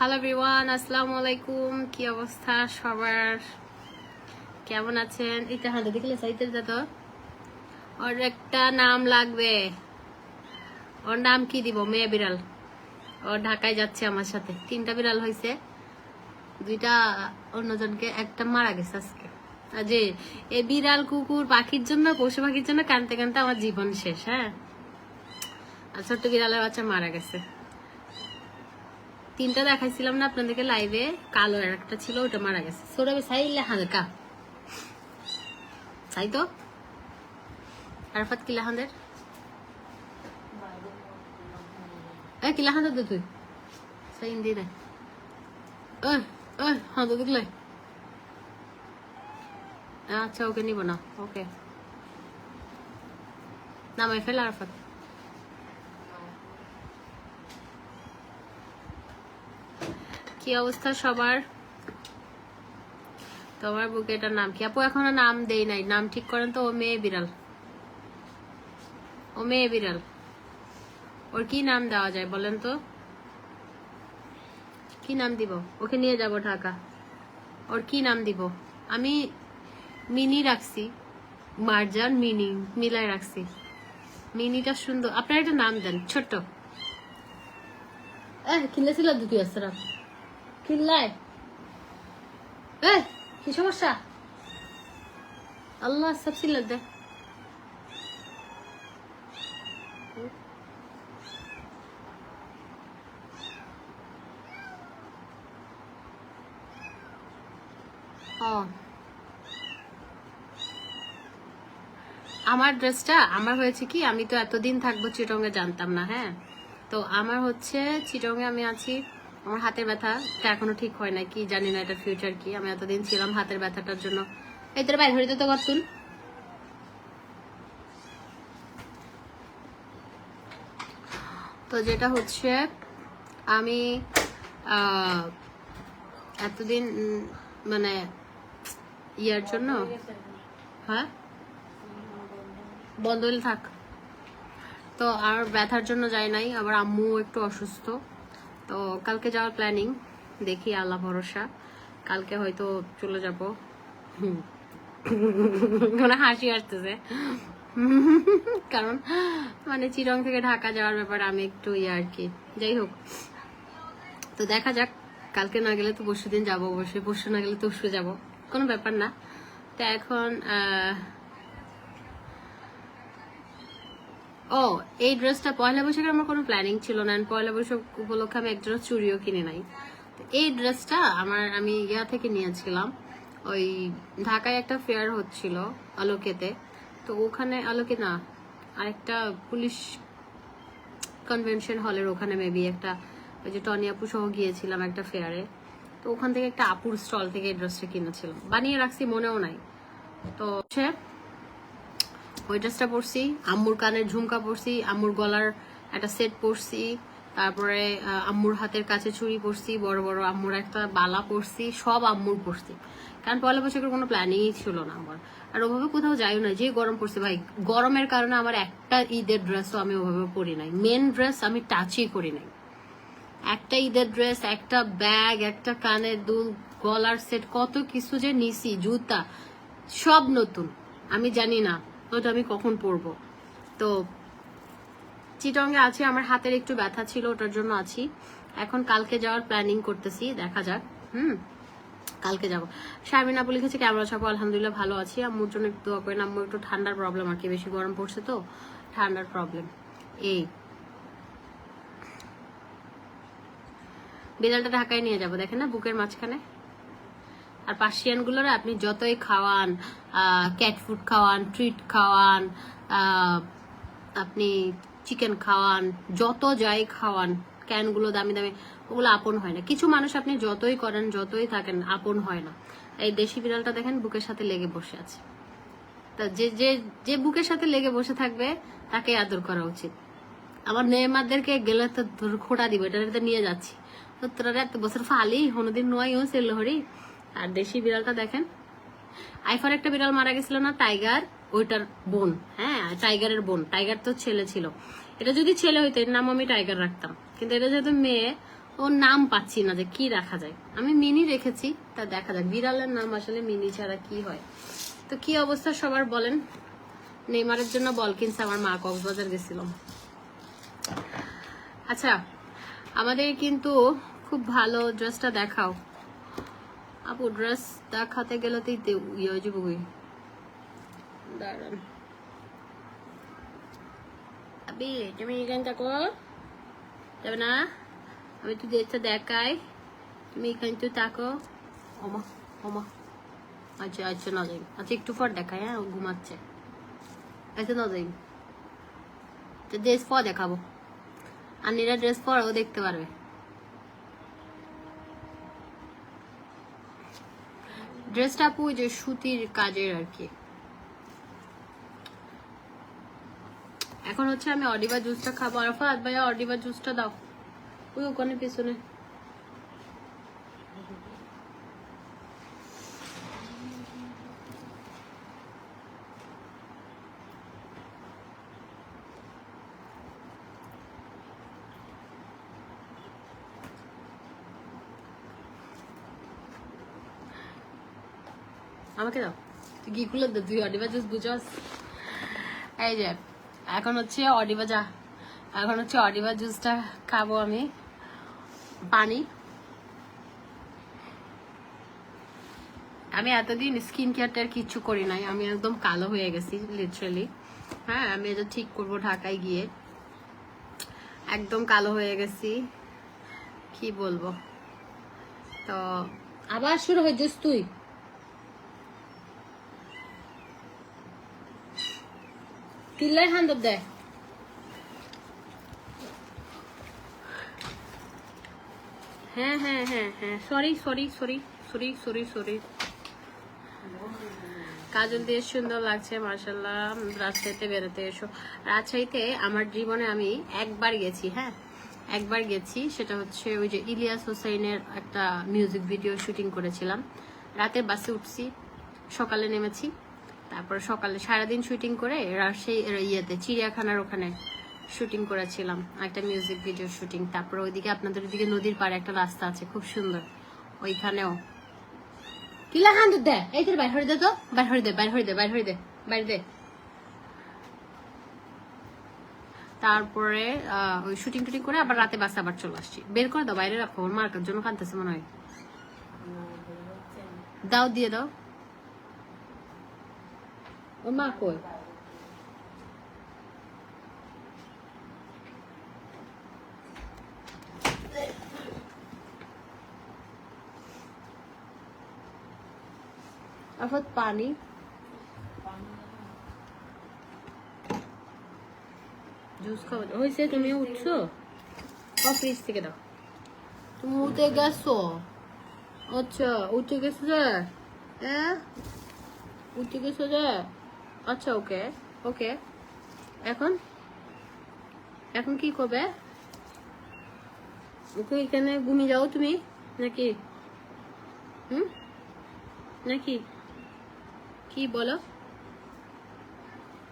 Hello everyone, আসসালামু আলাইকুম। কি অবস্থা সবার, কেমন আছেন? এটা হাতে দেখলে সাইতের যা তো ওর একটা নাম লাগবে। ওর নাম কি দিব? মেয়ে বিড়াল। ও ঢাকায় যাচ্ছে আমার সাথে। 3টা বিড়াল হয়েছে, 2টা অন্যজনকে, একটা মারা গেছে আজকে। আর যে এই বিড়াল কুকুর পাখির জন্য, পশু পাখির জন্য কানতে কানতে আমার জীবন শেষ। হ্যাঁ, আর ছোট্ট বিড়ালের বাচ্চা মারা গেছে। 3টা দেখাইছিলাম না আপনাদেরকে লাইভে, কালো আর একটা ছিল, ওটা মারা গেছে। সোরাবে সাইলে হালকা তাই তো। আরফাত কিলাহানদের কিলাহানদের তুই সাই দি দে হ্যাঁ তো দেখলে। আচ্ছা ওকে নিব না, ওকে নামাই ফেল। আরফাত কি অবস্থা সবার? তোমার বুকে এটার নাম কি? আপু এখনো নাম দেই নাই, নাম ঠিক করেন তো। ও মেয়ে বিড়াল, ও মেয়ে বিড়াল, ওর কি নাম দেওয়া যায় বলেন তো? কি নাম দিব? ওকে নিয়ে যাব ঢাকা, ওর কি নাম দিব? আমি মিনি রাখছি, মার্জান মিনি মিলাই রাখছি। মিনিটা সুন্দর, আপনার একটা নাম দেন ছোট্ট। কিনলেছিল দুটি আসরা কিনলায়। কি সমস্যা? আল্লাহ সব ছিল দে। আমার ড্রেসটা আমার হয়েছে কি, আমি তো এতদিন থাকবো চিটংয়ে জানতাম না। হ্যাঁ, তো আমার হচ্ছে চিটংয়ে আমি আছি, আমার হাতের ব্যথাটা এখনো ঠিক হয় না, কি জানি না এটার ফিউচার কি। আমি এতদিন ছিলাম হাতের ব্যথাটার জন্য। এই তোর বাইরে হইতে তো করতুন। তো যেটা হচ্ছে, আমি এতদিন মানে ইয়ার জন্য, হ্যাঁ বন্ধ হলে থাক। তো আর ব্যথার জন্য যাই নাই, আবার আম্মু একটু অসুস্থ, তো কালকে যাওয়ার প্ল্যানিং। দেখি, আল্লাহ ভরসা, কালকে হয়তো চলে যাব। মানে হাসি আসতেছে, কারণ মানে চিরং থেকে ঢাকা যাওয়ার ব্যাপারে আমি একটু আর কি। যাই হোক, তো দেখা যাক, কালকে না গেলে তো পরশু দিন যাবো অবশ্যই, পরশু না গেলে তো পরশু যাবো, কোনো ব্যাপার না। তো এখন ও এই ড্রেসটা পয়লা বৈশাখে আমার কোনো প্ল্যানিং ছিল না, পয়লা বৈশাখ উপলক্ষে আমি একটা চুড়িও কিনে নাই। এই ড্রেসটা আমি ইয়া থেকে নিয়েছিলাম, ওই ঢাকায় একটা ফেয়ার হচ্ছিল আলোকেতে, তো ওখানে আলোকে না, আরেকটা পুলিশ কনভেনশন হলের ওখানে মেবি একটা, ওই যে টনি আপু সহ গিয়েছিলাম একটা ফেয়ারে, তো ওখান থেকে একটা আপুর স্টল থেকে এই ড্রেসটা কিনেছিলাম, বানিয়ে রাখছি মনেও নাই। তো ওই ড্রেসটা পরছি, আম্মুর কানের ঝুমকা পরছি, আম্মুর গলার একটা সেট পরছি, তারপরে আম্মুর হাতের কাছে চুড়ি পরছি, বড় বড় আম্মুর একটা বালা পরছি, সব আম্মুর পরছি, কারণ পয়লা বৈশাখের কোনো প্ল্যানিংই ছিল না আমার। আর ওভাবে কোথাও যাইও না, যে গরম পড়ছে ভাই, গরমের কারণে আমার একটা ঈদের ড্রেসও আমি ওভাবে পরি নাই, মেন ড্রেস আমি টাচই করি নাই। একটা ঈদের ড্রেস, একটা ব্যাগ, একটা কানের দুল, গলার সেট, কত কিছু যে নিছি, জুতা সব নতুন, আমি জানি না ওটা আমি কখন পরবো। তো চিটংয়ে আছি, আমার হাতের একটু ব্যথা ছিল, ওটার জন্য আছি। এখন কালকে যাওয়ার প্ল্যানিং করতেছি, দেখা যাক। কালকে যাবো। শারমিন আপু লিখেছে কেমন আছো? আলহামদুলিল্লাহ ভালো আছি। আম্মুর জন্য একটু দোয়া করেন, আম্মুর একটু ঠান্ডার প্রবলেম আর কি, বেশি গরম পড়ছে তো, ঠান্ডার প্রবলেম। এই বিড়ালটা ঢাকায় নিয়ে যাবো, দেখেন না বুকের মাঝখানে। আর পার্সিয়ান গুলোর আপনি যতই খাওয়ান, ক্যাট ফুড খাওয়ান, ট্রিট খাওয়ান, আপনি চিকেন খাওয়ান, যত যাই খাওয়ান, ক্যানগুলো দামি দামি, ওগুলো আপন হয় না। কিছু মানুষ আপনি যতই করেন, যতই থাকেন, আপন হয় না। এই দেশি বিড়ালটা দেখেন বুকের সাথে লেগে বসে আছে। তা যে যে যে বুকের সাথে লেগে বসে থাকবে তাকে আদর করা উচিত। আমার নেমাদেরকে গেলে তো খোটা দিব, এটা নিয়ে যাচ্ছি তো, তোরা এত বছর ফালি কোনোদিন নোয়াই ও সেলহরি। আর দেশি বিড়ালটা দেখেন, আইফার একটা বিড়াল মারা গেছিল না, টাইগার, ওইটার বোন। হ্যাঁ, টাইগারের বোন। টাইগার তো ছেলে ছিল, এটা যদি ছেলে হইতো এর নাম আমি টাইগার রাখতাম, কিন্তু এটা যেহেতু মেয়ে, ও ওর নাম পাচ্ছি না যে কি রাখা যায়। আমি মিনি রেখেছি, তা দেখা যাক। বিড়ালের নাম আসলে মিনি ছাড়া কি হয়। তো কি অবস্থা সবার বলেন। নেইমারের জন্য বল কিনছে আমার মা, কক্সবাজার গেছিলাম। আচ্ছা, আমাদের কিন্তু খুব ভালো ড্রেসটা দেখাও আপু। ড্রেস দেখাতে গেলে তো ইয়ে যাবো, দাঁড়ান। আবি তুমি এখানে থাকো, যাবে না? আমি তো ড্রেসটা দেখাই, তুমি এখানে তো থাকো। ওমা ওমা, আচ্ছা আচ্ছা না যাই, আচ্ছা একটু পর দেখাই। হ্যাঁ, ও ঘুমাচ্ছে। আচ্ছা না যাই, তো ড্রেস পর দেখাবো। আন্নিরা ড্রেস পরও দেখতে পারবে। ড্রেসটা আপু যে সুতির কাজের আর কি। এখন হচ্ছে আমি অডিবা জুসটা খাবো। আরফাত ভাইয়া অডিবা জুসটা দাও, ওই ওখানে পেছনে। আমাকে দাও, তুই কি খুলে দে, তুই অডিবা জুস বুঝাস। এই যে এখন হচ্ছে অডিবা এখন হচ্ছে অডিবা জুসটা খাবো আমি। পানি, আমি এতদিন স্কিন কেয়ারটার কিছু করি নাই, আমি একদম কালো হয়ে গেছি লিটারালি। হ্যাঁ, আমি এটা ঠিক করবো ঢাকায় গিয়ে। একদম কালো হয়ে গেছি, কি বলবো। তো আবার শুরু হয়ে যাস তুই। কিল্লাই হান দে। হ্যাঁ হ্যাঁ হ্যাঁ হ্যাঁ, sorry sorry sorry sorry sorry sorry. কাজল দিয়ে সুন্দর লাগছে মাশাআল্লাহ। রাজশাহীতে বেরোতে এসো। রাজশাহীতে আমার জীবনে আমি একবার গেছি। হ্যাঁ, একবার গেছি, সেটা হচ্ছে ওই যে ইলিয়াস হোসেনের একটা মিউজিক ভিডিও শুটিং করেছিলাম। রাতে বাসে উঠছি, সকালে নেমেছি, তারপর সকালে সারাদিন শুটিং করে রাজশাহী ইয়েতে চিড়িয়াখানার ওখানে শুটিং করেছিলাম একটা মিউজিক ভিডিও শুটিং। তারপর ওইদিকে আপনাদের ওইদিকে নদীর পাড়ে একটা রাস্তা আছে খুব সুন্দর, ওইখানেও। কিলা হান দে, এই তোর বাইর হয়ে দে, তো বাইর হয়ে দে, বাইর হয়ে দে, বাইর হয়ে দে, বাইর দে। তারপরে ওই শুটিং টুটিং করে আবার রাতে বাসে আবার চলে আসছি। বের করে দাও, বাইরে রাখো, ওর মার জন্য কাঁদতেছে মনে হয়। দাও, দিয়ে দাও। ওর মা কই? আফাত পানি, জুস খাওয়া হয়েছে। তুমি উঠছো, ফ্রিজ থেকে দাও। তুমি উঠে গেছো? আচ্ছা, উঠে গেছো যে? হ্যাঁ, উঠে গেছো যে? আচ্ছা, ওকে ওকে। এখন এখন কি করবে? ওকে, এখানে ঘুমিয়ে যাও তুমি নাকি? নাকি কি বলো?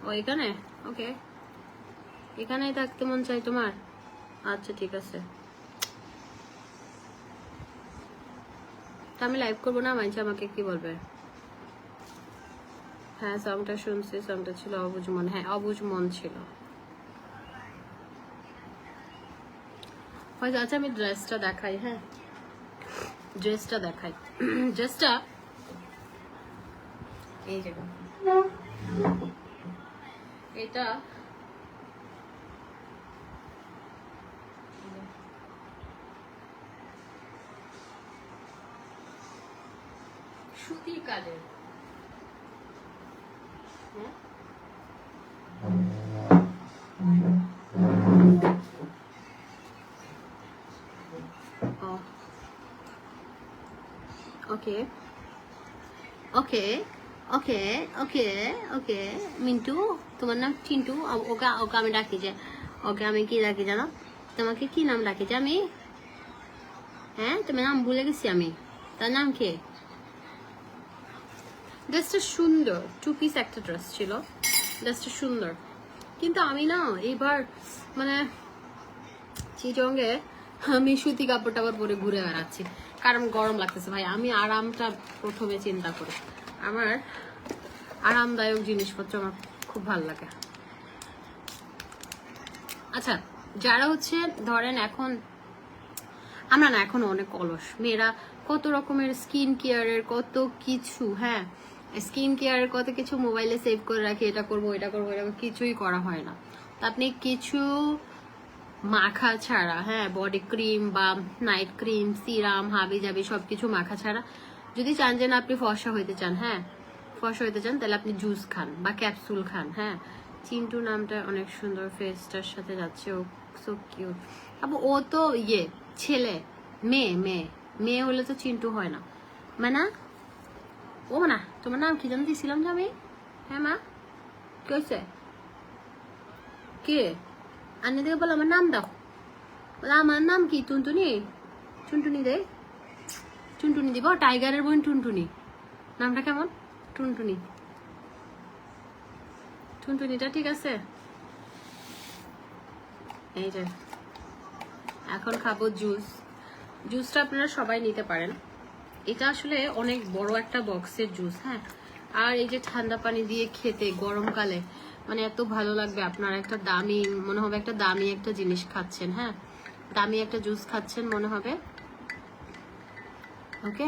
ও এখানে, ওকে, এখানেই থাকতে মন চাই তোমার? আচ্ছা ঠিক আছে, আমি লাইভ করবো না, মানছি আমাকে কি বলবে? হ্যাঁ, সংটা শুনছি, সংটা ছিল অবুঝ মন। হ্যাঁ, অবুঝ মন ছিল। আচ্ছা, আমি ড্রেসটা দেখাই। হ্যাঁ, ড্রেসটা দেখাই। ড্রেসটা এই জায়গা, এটা সুতির কাজের। ওকে ওকে ওকে ওকে ওকে। মিন্টু, তোমার নাম চিন্টু? ওকে ওকে আমি ডাকি যে, ওকে আমি কি ডাকি জানো? তোমাকে কি নাম ডাকি যে আমি? হ্যাঁ, তোমার নাম ভুলে গেছি আমি। তার নাম কে? ড্রেসটা সুন্দর, 2 পিস একটা ড্রেস ছিল, ড্রেসটা সুন্দর। কিন্তু আমি না এইবার মানে চিটংয়ে আমি সুতি কাপড় টাপড় পরে ঘুরে বেড়াচ্ছি, কারণ গরম লাগতেছে ভাই। আমি আরামটা প্রথমে চিন্তা করি, আমার আরামদায়ক জিনিসপত্র আমার খুব ভালো লাগে। আচ্ছা, যারা হচ্ছে ধরেন এখন আমরা না এখন অনেক অলস মেয়েরা, কত রকমের স্কিন কেয়ারের কত কিছু, হ্যাঁ স্কিন কেয়ারের কত কিছু মোবাইলে সেভ করে রাখি, এটা করবো এটা করবো এটা করবো, কিছুই করা হয় না। তো আপনি কিছু মাখা ছাড়া, হ্যাঁ বডি ক্রিম বা নাইট ক্রিম, সিরাম, হাবি জাবি সবকিছু মাখা ছাড়া যদি চান যে না আপনি ফর্সা হইতে চান, হ্যাঁ ফর্সা হইতে চান, তাহলে আপনি জুস খান বা ক্যাপসুল খান। হ্যাঁ, চিন্টু নামটা অনেক সুন্দর, ফেসটার সাথে যাচ্ছে, ও সো কিউট। আবু ও তো ইয়ে ছেলে, মেয়ে মেয়ে মেয়ে হলে তো চিন্টু হয় না, মানে ও না। তোমার নাম কি জানতে দিয়েছিলাম যে আমি? হ্যাঁ মা, কি হয়েছে? কে আনি থেকে বলো আমার নাম দাও, বলে আমার নাম কি? টুনটুনি, টুনটুনি দে, টুনটুনি দিব। টাইগারের বোন টুনটুনি, নামটা কেমন? টুনটুনি, টুনটুনিটা ঠিক আছে। এই যে এখন খাবো জুস। জুসটা আপনারা সবাই নিতে পারেন, এটা আসলে অনেক বড় একটা বক্সের জুস। হ্যাঁ, আর এই যে ঠান্ডা পানি দিয়ে খেতে গরমকালে মানে এত ভালো লাগবে। আপনার একটা দামি মনে হবে, একটা দামি একটা জিনিস খাচ্ছেন, হ্যাঁ দামি একটা জুস খাচ্ছেন মনে হবে। ওকে,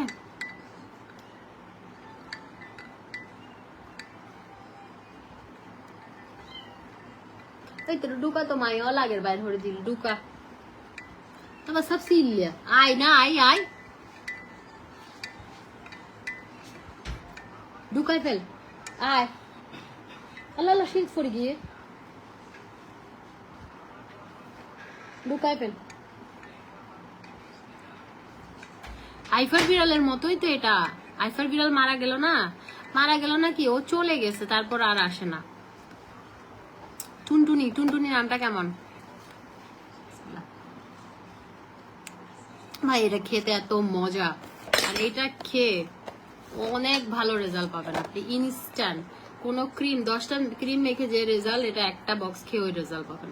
এই তো ডুকা তো মাইও লাগের বাইরে ধরে দিল ডুকা, তোমার সব সিলিয়া আয় না আয় আয় ঢুকাই ফেল, আয় আল্লাহ আল্লাহ শীত পড়ে গিয়ে ঢুকাই ফেল। আইফার বিড়ালের মতোই তো এটা। আইফার বিড়াল মারা গেল না, মারা গেল না কি, ও চলে গেছে তারপর আর আসে না। টুনটুনি, টুনটুনি নামটা কেমন ভাই? এটা খেতে এত মজা, আর এটা খেয়ে অনেক ভালো রেজাল্ট পাবেন আপনি ইনস্ট্যান্ট। কোনো ক্রিম 10টা ক্রিম মেখে যে রেজাল্ট, এটা একটা বক্স খেয়ে ওই রেজাল্ট পাবেন,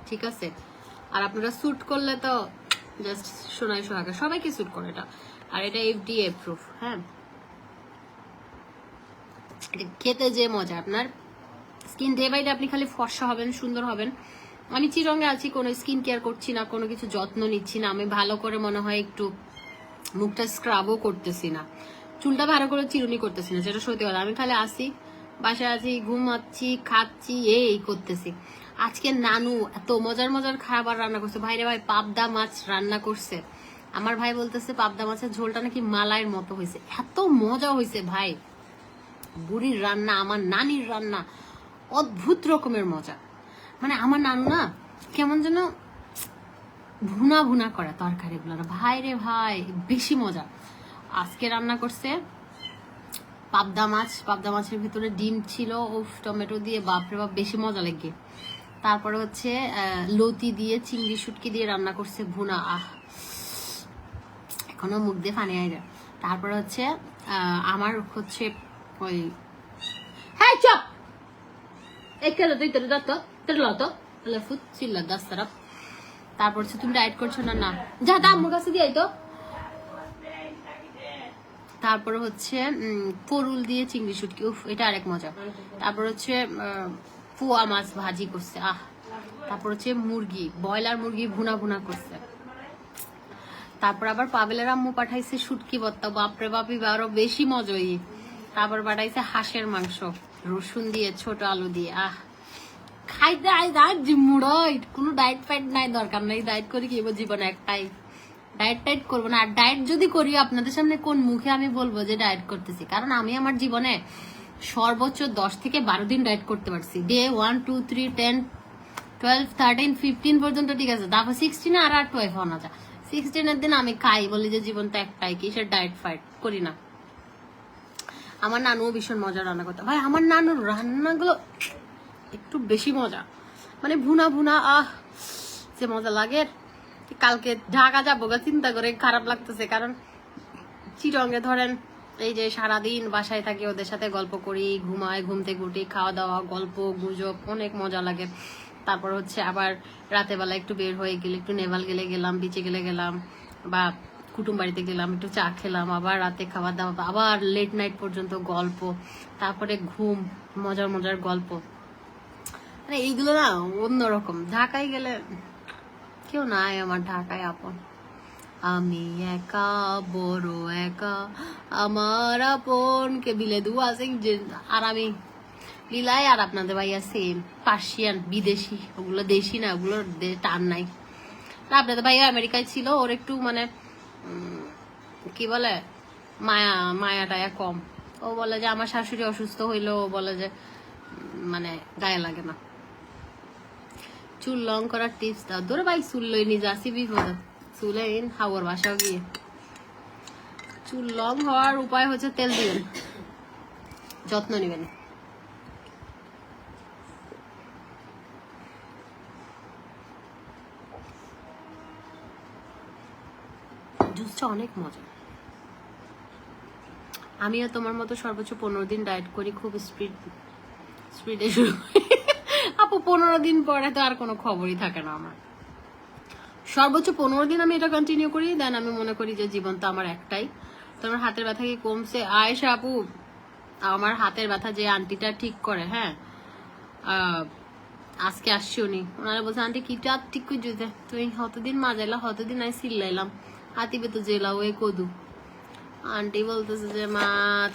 ঠিক আছে? আর আপনারা স্যুট করলে তো জাস্ট সোনাই সোহাগা, সবাইকে স্যুট করে এটা। আর এটা FDA প্রুফ। হ্যাঁ, খেতে যে মজা, আপনার স্কিন ডে বাই ডে আপনি খালি ফর্সা হবেন, সুন্দর হবেন। আমি চিরঙ্গে আছি, কোনো স্কিন কেয়ার করছি না, কোনো কিছু যত্ন নিচ্ছি না। আমি ভালো করে মনে হয় একটু মুখটা স্ক্রাবও করতেছি না, চুলটা ভালো করে চিরুনি করতেছি না, যেটা সত্যি কথা। আমি খালি আসি, বাসায় আছি, ঘুমাচ্ছি, খাচ্ছি, এই করতেছি। আজকে নানু এত মজার মজার খাবার রান্না করছে ভাইরে ভাই, পাবদা মাছ রান্না করছে। আমার ভাই বলতেছে পাবদা মাছের ঝোলটা নাকি মালাইয়ের মতো হয়েছে, এত মজা হয়েছে ভাই। বুড়ির রান্না, আমার নানির রান্না অদ্ভুত রকমের মজা। মানে আমার নানু না কেমন যেন ভুনা ভুনা করা তরকারিগুলো, ভাই রে ভাই বেশি মজা। আজকে রান্না করছে পাবদা মাছ, পাবদা মাছের ভিতরে ডিম ছিল, ও টমেটো দিয়ে, বাপরে বাপ বেশি মজা লাগে। তারপরে হচ্ছে লতি দিয়ে, চিংড়ি শুটকি দিয়ে রান্না করছে ভুনা, আহ এখনো মুখ দিয়ে পানি আয় যায়। তারপরে হচ্ছে আমার হচ্ছে ওই, হ্যাঁ চপ একেলো তুই তোর দত্ত তোর লত ফুট ছিল 10 তারা। তারপর হচ্ছে তুমি ডায়েট করছো না, না যা তা আমার কাছে দিয়ে তো। তারপরে হচ্ছে পরুল দিয়ে চিংড়ি শুটকি, উফ এটা আরেক মজা। তারপর হচ্ছে পোয়া মাছ ভাজি করছে, আহ। তারপর হচ্ছে মুরগি, ব্রয়লার মুরগি ভুনা ভুনা করছে। তারপর আবার পাবেলের আম্মু পাঠাইছে শুটকি ভর্তা, বাপরে বাপি আরো বেশি মজাই। তারপর পাঠাইছে হাঁসের মাংস রসুন দিয়ে, ছোট আলু দিয়ে, আহ খাইতে কোনো ডায়েট ফাইট নাই, দরকার নাই। ডায়েট করি কি জীবনে একটাই, ডায়েট টাইট করবো না। আর ডায়েট যদি করি আপনাদের সামনে কোন মুখে আমি বলবো যে ডায়েট করতেছি, কারণ আমি আমার জীবনে সর্বোচ্চ 10 থেকে 12 দিন ডায়েট করতে পারছি। ডে 1 2 3 10 12 13 15 পর্যন্ত ঠিক আছে, তারপর 16 আর 12 হওয়া যায়। 16 দিন আমি খাই, বলি যে জীবন তো একটাই, কি সে ডায়েট ফাইট করি না। আমার নানুও ভীষণ মজা রান্না করতো ভাই, আমার নানুর রান্নাগুলো একটু বেশি মজা, মানে ভুনা ভুনা, আহ যে মজা লাগে। কালকে ঢাকা যাবো গা চিন্তা করে খারাপ লাগতেছে, কারণ চিরঙ্গে ধরেন এই যে সারাদিন বাসায় থাকি, ওদের সাথে গল্প করি, ঘুমাই, ঘুম থেকে উঠি, খাওয়া দাওয়া, গল্প গুজব, অনেক মজা লাগে। তারপর হচ্ছে আবার রাতে বেলা একটু বের হয়ে গেলে, একটু নেভাল গেলে গেলাম, বিচে গেলে গেলাম, বা কুটুম বাড়িতে গেলাম, একটু চা খেলাম, আবার রাতে খাবার দাবার, আবার লেট নাইট পর্যন্ত গল্প, তারপরে ঘুম, মজার মজার গল্প। মানে এইগুলো না অন্যরকম। ঢাকায় গেলে কেউ নাই আমার ঢাকায় আপন, আমি একা বড় একা, আমার আপন কে বিলে দু আছে যে, আর আমি লীলাই আর আপনাদের ভাইয়া সেম, পার্সিয়ান, বিদেশি, ওগুলো দেশি না, ওগুলো টান নাই। আপনাদের ভাইয়া আমেরিকায় ছিল, ওর একটু মানে কি বলে মায়া মায়া টায়া কম। ও বলে যে আমার শাশুড়ি অসুস্থ হইলো, ও বলে যে মানে গায়ে লাগে না। চুল লং করার টিপস দাও। ধরে ভাই চুল লই নিজে আসি বিপদ, চুলে হাওয়ার বাসাও গিয়ে। চুল লং হওয়ার উপায় হচ্ছে তেল দিবেন, যত্ন নিবেন। জুসটা অনেক মজা। আমিও তোমার মতো সর্বোচ্চ 15 দিন ডায়েট করি, খুব স্পিডে শুরু আপু 15 দিন পরে তো আর কোনো খবরই থাকে না আমার। সর্বোচ্চ 15 দিন আমি এটা কন্টিনিউ করি, দেন আমি মনে করি যে জীবন তো আমার একটাই। তোমার হাতের ব্যথা কি কমছে? আয়েশা আপু, আমার হাতের ব্যথা যে আন্টিটা ঠিক করে, হ্যাঁ আজকে আসছি উনি, ওনারা বলছে আন্টি কিটা ঠিক করে যেতে, তুমি হতদিন মাজাইলা, হতদিন আমি চিল্লাইলাম, হাতিবে তো জেলা ওই কদু। আন্টি বলতেছে যে মা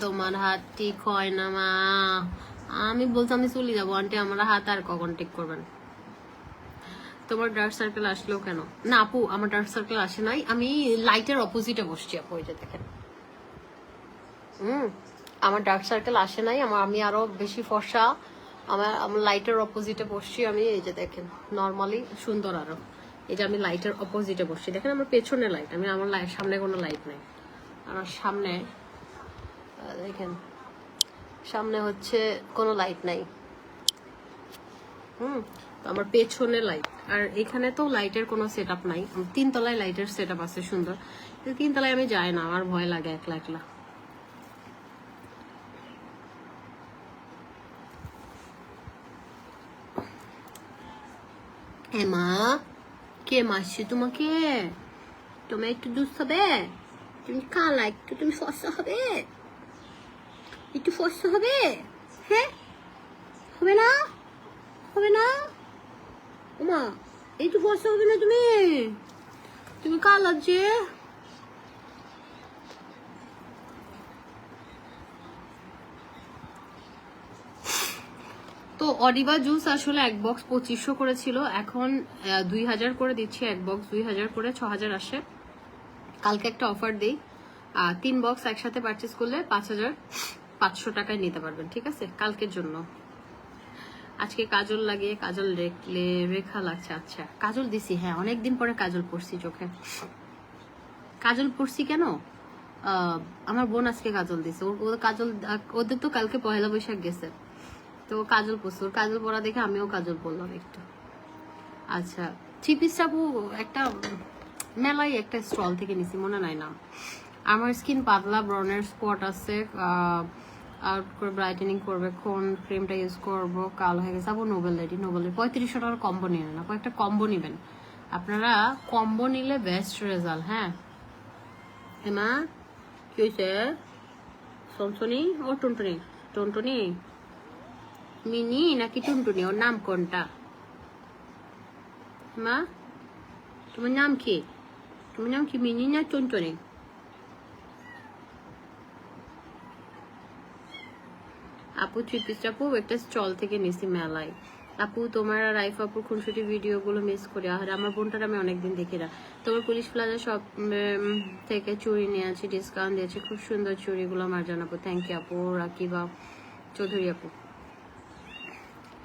তোমার হাত ঠিক হয় না মা। আমি বলছি আমি চলে যাবো আন্টি, আমার হাত আর কখন ঠিক করবেন। তোমার ডার্ক সার্কেল আসলো কেন? না আপু আমার ডার্ক সার্কেল আসে নাই, আমি লাইটের অপোজিটে বসছি আপু, ওই যে দেখেন। আমার ডার্ক সার্কেল আসে নাই, আমি আরো বেশি ফর্সা, আমার লাইটের অপোজিটে বসছি আমি, এই যে দেখেন নর্মালি সুন্দর আরো। এই যে আমি লাইটের অপোজিটে বসছি, দেখেন আমার পেছনে লাইট, আমার সামনে কোনো লাইট নাই। আমার সামনে দেখেন, সামনে হচ্ছে কোনো লাইট নাই। তো আমার পেছনে লাইট, আর এখানে তো লাইটের কোনো সেট আপ নাই। 3 তলায় লাইটের সেট আপ আছে সুন্দর, 3 তলায় আমি যাই না, আমার ভয় লাগে একলা একলা। মা কে মাসছে তোমাকে? তোমার একটু দুধ হবে, তুমি কালা, একটু তুমি ফর্সা হবে, একটু ফর্সা হবে, হ্যাঁ হবে না? হবে না ওমা, একটু ফর্সা হবে না তুমি? তুমি কালা যে। তো অডিবা জুস আসলে এক বক্স 2500 করে ছিল, এখন 2000 করে দিচ্ছি। এক বক্স 2000 করে, 6000 আসে। কালকে একটা অফার দিই, 3 বক্স একসাথে পারচেস করলে 5500 টাকায় নিতে পারবেন, ঠিক আছে? কালকের জন্য। আজকে কাজল লাগিয়ে কাজল রেখা লাগছে। আচ্ছা কাজল দিছি, হ্যাঁ অনেকদিন পরে কাজল পরছি চোখে। কাজল পরছি কেন? আমার বোন আজকে কাজল দিছে, কাজল ওদের তো কালকে পয়লা বৈশাখ গেছে, তো কাজল পরছে, ওর কাজল পরা দেখে আমিও কাজল পরলাম একটু। আচ্ছা চিপিস আপু একটা মেলায় একটা স্টল থেকে নিছি, মনে নাই না। আমার স্কিন পাতলা, ব্রনের স্পট আছে, আউট করে ব্রাইটেনিং করবে, কোন ক্রিমটা ইউজ করবো, কালো হয়ে গেছে আপু। নোবেল 3500 টাকার কম্বো নিয়ে নেন, একটা কম্বো নিবেন আপনারা, কম্বো নিলে বেস্ট রেজাল্ট। হ্যাঁ মা কি হয়েছে? সনসনি ও টুনটুনি? টুনটুনি মিনি নাকি টুনটুনি, ওর নাম কোনটা? মা তোমার নাম কি? তোমার নাম কি মিনি না টুনটুনি? আপু 3 পিস আপু একটা স্টল থেকে নিছি মেলায়। আপু তোমার আর রাইফ আপুর খুনসুটি ভিডিও গুলো মিস করি, আর আমার বোনটার আমি অনেকদিন দেখি না। তোমার পুলিশ প্লাজা সব থেকে চুড়ি নিয়ে আছি, ডিসকাউন্ট দিয়েছে, খুব সুন্দর চুড়িগুলো আমার জানাবো। থ্যাংক ইউ আপু। রাকিবা চৌধুরী আপু।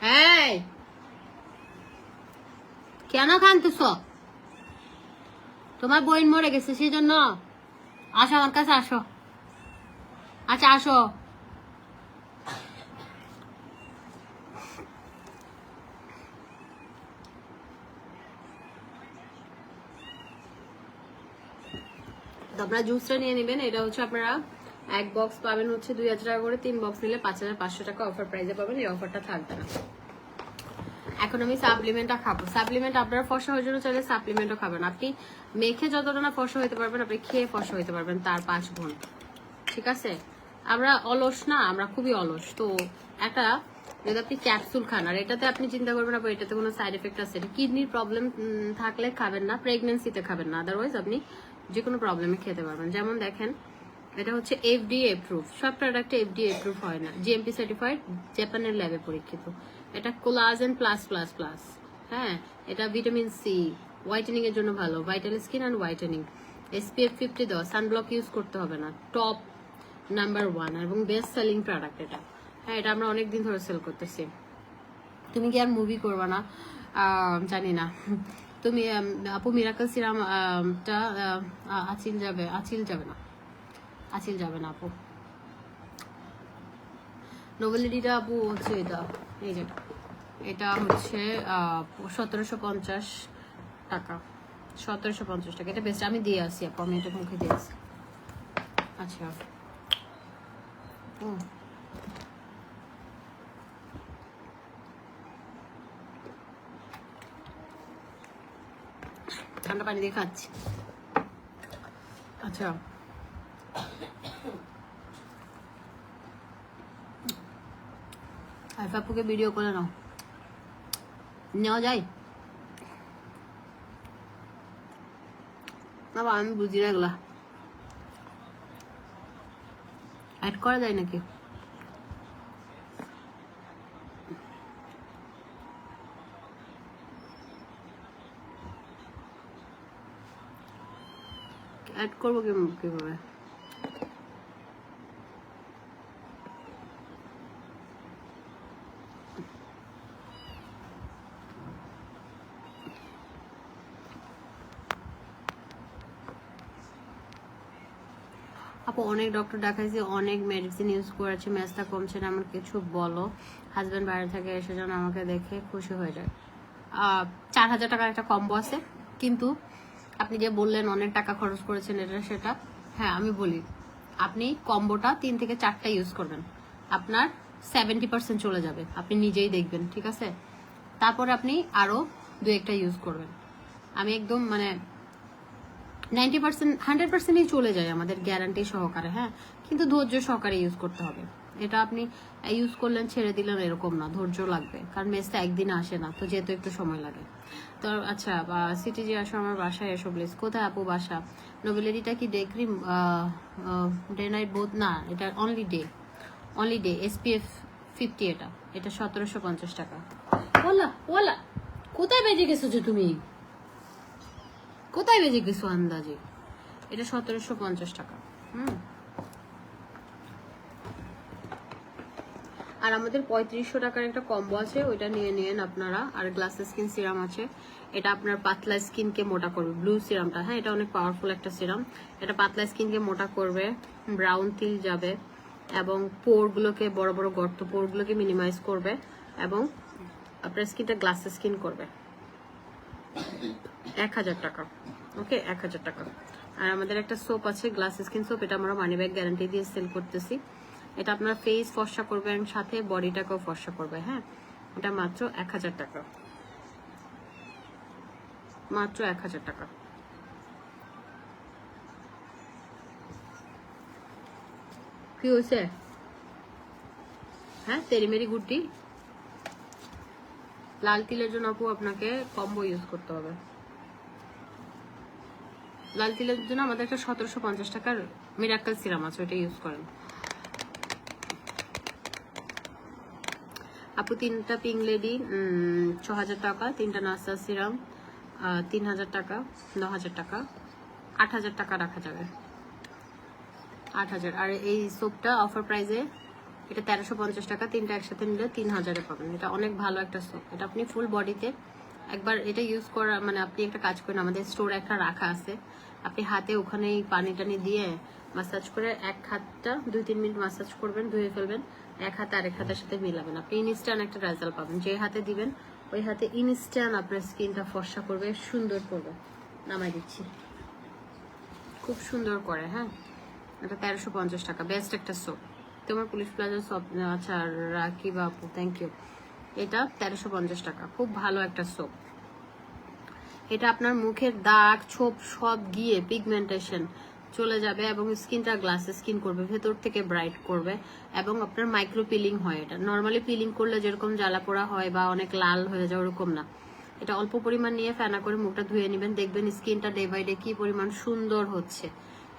হ্যাঁ কেন কানতেছ? তোমার বোন মরে গেছে সেই জন্য? আসো আমার কাছে আসো। আচ্ছা আসো। আপনারা জুসটা নিয়ে নেবেন, এটা হচ্ছে আপনারা এক বক্স পাবেন হচ্ছে 2000 টাকা করে, 3 বক্স নিলে 5500 টাকা অফার প্রাইসে পাবেন। এই অফারটা থাকবে না। এখন আমি সাপ্লিমেন্টটা খাবো। সাপ্লিমেন্ট আপনারা ফর্সা হওয়ার জন্য চাইলে সাপ্লিমেন্টও খাবেন। আপনি মেখে যতটা না ফর্সা হইতে পারবেন, আপনি খেয়ে ফর্সা হইতে পারবেন তার 5 গুণ। ঠিক আছে, আমরা অলস না, আমরা খুবই অলস। তো একটা যদি আপনি ক্যাপসুল খান, আর এটাতে আপনি চিন্তা করবেন আপনি এটাতে কোনো সাইড এফেক্ট আছে, কিডনির প্রবলেম থাকলে খাবেন না, প্রেগনেন্সিতে খাবেন না, আদারওয়াইজ আপনি যে কোনো প্রবলেমে খেতে পারবেন। যেমন দেখেন, এটা হচ্ছে FDA অ্যাপ্রুভ, সব প্রোডাক্টে FDA অ্যাপ্রুভ হয় না, GMP সার্টিফাইড, জাপানের ল্যাবে পরীক্ষিত। এটা কোলাজেন প্লাস প্লাস প্লাস, হ্যাঁ, এটা ভিটামিন সি, হোয়াইটেনিং এর জন্য ভালো, vital skin and whitening, SPF 50 দেওয়া, সানব্লক ইউজ করতে হবে না, টপ নাম্বার 1 এবং বেস্ট সেলিং প্রোডাক্ট এটা। হ্যাঁ, এটা আমরা অনেকদিন ধরে সেল করতেছি। তুমি কি আর মুভি করবা না জানি না। তুমি আপু মিরাকল সিরামটা আচিল যাবে না, আচিল যাবে না আপু। নোভেলিটিটা আপু হচ্ছে এটা, এই যেটা, এটা হচ্ছে 1750 টাকা, 1750 টাকা। এটা বেস্ট, আমি দিয়ে আসি আপু, আমি এটা মুখে দিয়ে আসি। আচ্ছা, ঠান্ডা পানি দিয়ে খাচ্ছি। আচ্ছা, আইফাপুকে ভিডিও করে নাও, নেওয়া যায় না? আমি বুঝি না এগুলা, অ্যাড করা যায় নাকি? অ্যাড করবো কিভাবে? আপু অনেক ডক্টর দেখাইছি, অনেক মেডিসিন ইউজ করেছে, ম্যাচটা কমছে না, আমার কিছু বলো। হাজব্যান্ড বাইরে থেকে এসে যেন আমাকে দেখে খুশি হয়ে যায়। 4000 টাকার একটা কম্বো আছে, কিন্তু আপনি যে বললেন অনেক টাকা খরচ করেছেন এটা সেটা, হ্যাঁ আমি বলি, আপনি কম্বোটা 3 থেকে 4টা ইউজ করবেন, আপনার 70% চলে যাবে, আপনি নিজেই দেখবেন। ঠিক আছে, তারপরে আপনি আরো 2-1টা ইউজ করবেন। আমি একদম মানে 90% 100%ই চলে যায় আমাদের গ্যারান্টি সহকারে, হ্যাঁ, কিন্তু ধৈর্য সহকারে ইউজ করতে হবে। এটা আপনি ইউজ করলেন ছেড়ে দিলেন এরকম না, ধৈর্য লাগবে, কারণ মেসটা একদিন আসে না, তো যেহেতু একটু সময় লাগে। তো আচ্ছা, সিটিজি আসো আমার বাসায় এসো প্লিজ। কোথায় আপু বাসা? নোবেলিটিটা কি day cream, day night both? না, এটা অনলি ডে, SPF 50, এটা 1750 টাকা। ওলা ওলা, কোথায় বেজে গেছো যে তুমি, কোথায় বেজে গেছো আন্দাজে? এটা 1750 টাকা। আর আমাদের 3500 টাকার একটা কম্বো আছে, ওইটা নিয়ে নিন আপনারা। আর গ্লাস স্কিন সিরাম আছে, এটা আপনার পাতলা স্কিনকে মোটা করবে, ব্লু সিরামটা, হ্যাঁ, এটা অনেক পাওয়ারফুল একটা সিরাম। এটা পাতলা স্কিনকে মোটা করবে, ব্রাউন তিল যাবে, এবং পোরগুলোকে, বড় বড় গর্ত পোরগুলোকে মিনিমাইজ করবে, এবং আপনার স্কিনটা গ্লাস স্কিন করবে। 1000 টাকা, ওকে, 1000 টাকা। আর আমাদের একটা সোপ আছে, গ্লাস স্কিন সোপ, এটা আমরা মানি ব্যাগ গ্যারান্টি দিয়ে সেল করতেছি। এটা আপনার ফেস ফর্সা করবে এবং সাথে বডিটাকেও ফর্সা করবে, হ্যাঁ। এটা মাত্র 1000 টাকা, মাত্র 1000 টাকা। কি হয়েছে? হ্যাঁ, তেরিমেরি গুড্ডি লাল তিলের জন্য আপু আপনাকে কম্বো ইউজ করতে হবে। লাল তিলের জন্য আমাদের একটা 1750 টাকার মিরাকল সিরাম আছে, ওটা ইউজ করেন আপু। 3টা পিঙ্ক লেডি 6000 টাকা, 3টা নাস্তা সিরাম 3000 টাকা, 9000 টাকা, 8000 টাকা রাখা যাবে, 8000। আর এই সোপটা অফার প্রাইসে, এটা 1350 টাকা, 3টা একসাথে নিলে 3000-এ পাবেন। এটা অনেক ভালো একটা সোপ, এটা আপনি ফুল বডিতে একবার এটা ইউজ করা মানে, আপনি একটা কাজ করেন, আমাদের স্টোরে একটা রাখা আছে, আপনি হাতে ওখানেই পানি টানি দিয়ে মাসাজ করে এক হাতটা 2-3 মিনিট মাসাজ করবেন, ধুয়ে ফেলবেন, এক হাতে আরেক হাতের সাথে মিলাবেন, আপনি ইনস্ট্যান্ট একটা রেজাল্ট পাবেন। যে হাতে দিবেন ওই হাতে ইনস্ট্যান্ট আপনার স্কিনটা ফর্সা করবে, সুন্দর করবে। নামাই দিচ্ছি, খুব সুন্দর করে, হ্যাঁ। এটা 1350 টাকা, বেস্ট একটা সোপ। তোমার পুলিশ প্লাজা সব। আচ্ছা, রাখি বাপু, থ্যাংক ইউ। এটা 1350 টাকা। খুব ভালো একটা সোপ। এটা আপনার মুখের দাগ ছোপ সব গিয়ে পিগমেন্টেশন চলে যাবে এবং স্কিনটা গ্লাসে স্কিন করবে, ভেতর থেকে ব্রাইট করবে এবং আপনার মাইক্রো পিলিং হয়। এটা নর্মালি পিলিং করলে যেরকম জ্বালা পোড়া হয় বা অনেক লাল হয়ে যায় ওরকম না। এটা অল্প পরিমাণ নিয়ে ফেনা করে মুখটা ধুয়ে নেবেন, দেখবেন স্কিনটা ডে বাই ডে কি পরিমাণ সুন্দর হচ্ছে।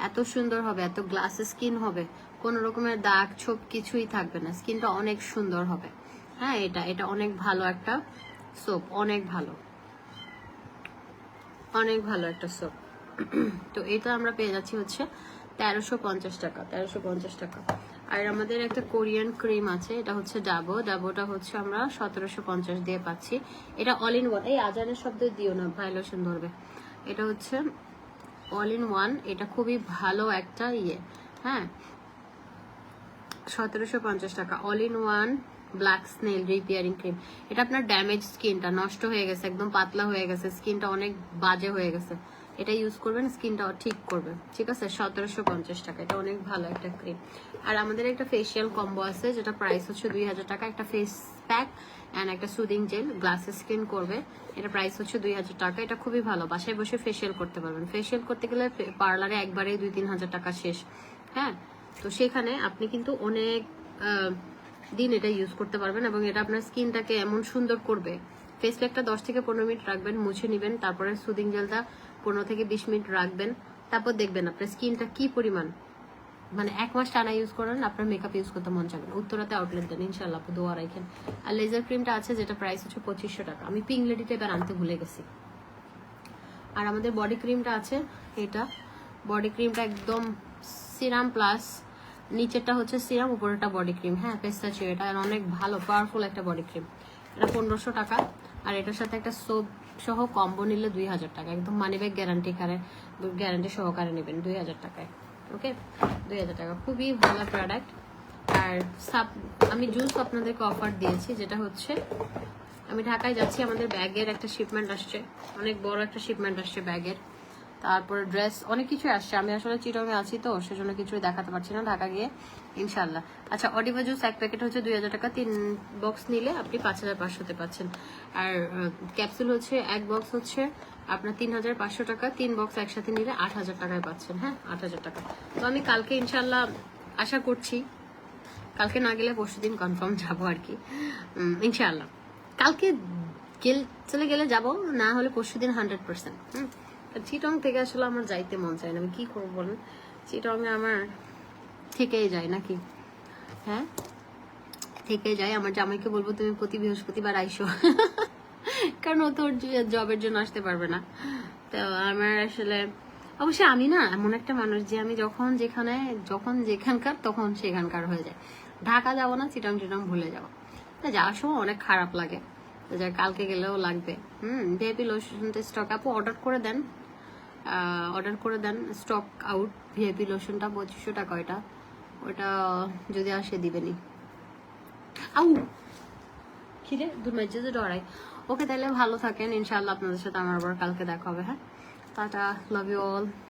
এত সুন্দর হবে, এত গ্লাসে স্কিন হবে, কোনো রকমের দাগ ছোপ কিছুই থাকবে না, স্কিনটা অনেক সুন্দর হবে। হ্যাঁ, এটা অনেক ভালো একটা সোপ, অনেক ভালো, অনেক ভালো একটা সোপ। তো এটা আমরা পেয়ে যাচ্ছি হচ্ছে 1350 টাকা, 1350 টাকা। আর আমাদের একটা কোরিয়ান ক্রিম আছে, এটা হচ্ছে ডাবোটা হচ্ছে আমরা 1750 দিয়ে পাচ্ছি। এটা অল ইন ওয়ান, এই আজানের শব্দ দিও না, ভাইলেশন ধরবে। এটা হচ্ছে অল ইন ওয়ান, এটা খুবই ভালো একটা হ্যাঁ, 1750 টাকা। All in one black snail repairing cream. এটা আপনার ড্যামেজ স্কিনটা নষ্ট হয়ে গেছে, একদম পাতলা হয়ে গেছে, স্কিনটা অনেক বাজে হয়ে গেছে, এটা ইউজ করবেন, স্কিনটা ঠিক করবে, ঠিক আছে। 1750 টাকা, এটা অনেক ভালো একটা ক্রিম। আর আমাদের একটা ফেসিয়াল কম্বো আছে, যেটা প্রাইস হচ্ছে 2000 টাকা। একটা ফেস প্যাক অ্যান্ড একটা সুদিং জেল, গ্লাসে স্কিন করবে, এটা প্রাইস হচ্ছে 2000 টাকা। এটা খুবই ভালো, বাসায় বসে ফেসিয়াল করতে পারবেন। ফেসিয়াল করতে গেলে পার্লারে একবারে 2-3 হাজার টাকা শেষ। হ্যাঁ, তো সেখানে আপনি কিন্তু অনেক দিন এটা ইউজ করতে পারবেন এবং এটা আপনার স্কিনটাকে এমন সুন্দর করবে। ফেস প্যাকটা 10 থেকে 15 মিনিট রাখবেন, মুছে নেবেন, তারপরে সুদিং জেলটা 15 থেকে 20 মিনিট রাখবেন, তারপর দেখবেন আপনার স্কিনটা কি পরিমাণ, মানে 1 মাস টানা ইউজ করেন, আপনার মেকআপ ইউজ করতে মন চাবে না। উত্তরাতে আউটলেট দেন, ইনশাল্লাহ আপনি দোয়া রাখেন। আর লেজার ক্রিমটা আছে, যেটা প্রাইস হচ্ছে 2500 টাকা। আমি পিঙ্ক লেডিটা এবার আনতে ভুলে গেছি। আর আমাদের বডি ক্রিমটা আছে, এটা বডি ক্রিমটা একদম সিরাম প্লাস, নিচেরটা হচ্ছে সিরাম, উপরেরটা বডি ক্রিম। হ্যাঁ, পেস্তাচিও, এটা অনেক ভালো পাওয়ারফুল একটা বডি ক্রিম। এটা 1500 টাকা। আর এটার সাথে একটা সোপ সহ কম্বো নিলে 2000 টাকা, একদম মানি ব্যাগ গ্যারান্টি সহকারে নেবেন 2000 টাকায়। ওকে, 2000 টাকা, খুবই ভালো প্রোডাক্ট। আর আমি জুস আপনাদেরকে অফার দিয়েছি, যেটা হচ্ছে আমি ঢাকায় যাচ্ছি, আমাদের ব্যাগের একটা শিপমেন্ট আসছে, অনেক বড় একটা শিপমেন্ট আসছে ব্যাগের, তারপরে ড্রেস অনেক কিছু আসছে। আমি আসলে চিটংয়ে আছি তো সেজন্য কিছুই দেখাতে পারছি না, ঢাকা গিয়ে ইনশাল্লাহ। আচ্ছা, অডিভা জুস এক প্যাকেট হচ্ছে 2000 টাকা, 3 বক্স নিলে আপনি 5500-তে পাচ্ছেন। আর ক্যাপসুল হচ্ছে এক বক্স হচ্ছে আপনার 3500 টাকা, 3 বক্স একসাথে নিলে 8000 টাকায় পাচ্ছেন। হ্যাঁ, 8000 টাকা। তো আমি কালকে ইনশাল্লাহ আশা করছি, কালকে না গেলে পরশুদিন কনফার্ম যাবো আর কি, ইনশাল্লাহ। কালকে চলে গেলে যাব, না হলে পরশুদিন 100%। চিটং থেকে আসলে আমার যাইতে মন চায় না, আমি কি করবো বলেন, চিটং এ আমার থেকেই যায় নাকি। হ্যাঁ, থেকে যায়। আমার জামাইকে বলবো তুমি প্রতি বৃহস্পতিবার আইসো, কারণ ও তোর জবের জন্য আসতে পারবে না। তো আমার আসলে অবশ্যই আমি না এমন একটা মানুষ যে আমি যখন যেখানকার তখন সেখানকার হয়ে যায়। ঢাকা যাবো না, চিটং ভুলে যাবো। যাওয়ার সময় অনেক খারাপ লাগে, কালকে গেলেও লাগবে। ভিআইপি লোশনটা স্টক আপু অর্ডার করে দেন, স্টক আউট। ভিআইপি লোশনটা 2500 টাকা, ওটা যদি আসে দিবেনি। আউ খিরে দুর্মাইজে যে ডরাই। ওকে, তাহলে ভালো থাকেন, ইনশাআল্লাহ আপনাদের সাথে আমার আবার কালকে দেখা হবে। হ্যাঁ, টাটা, লাভ ইউ অল।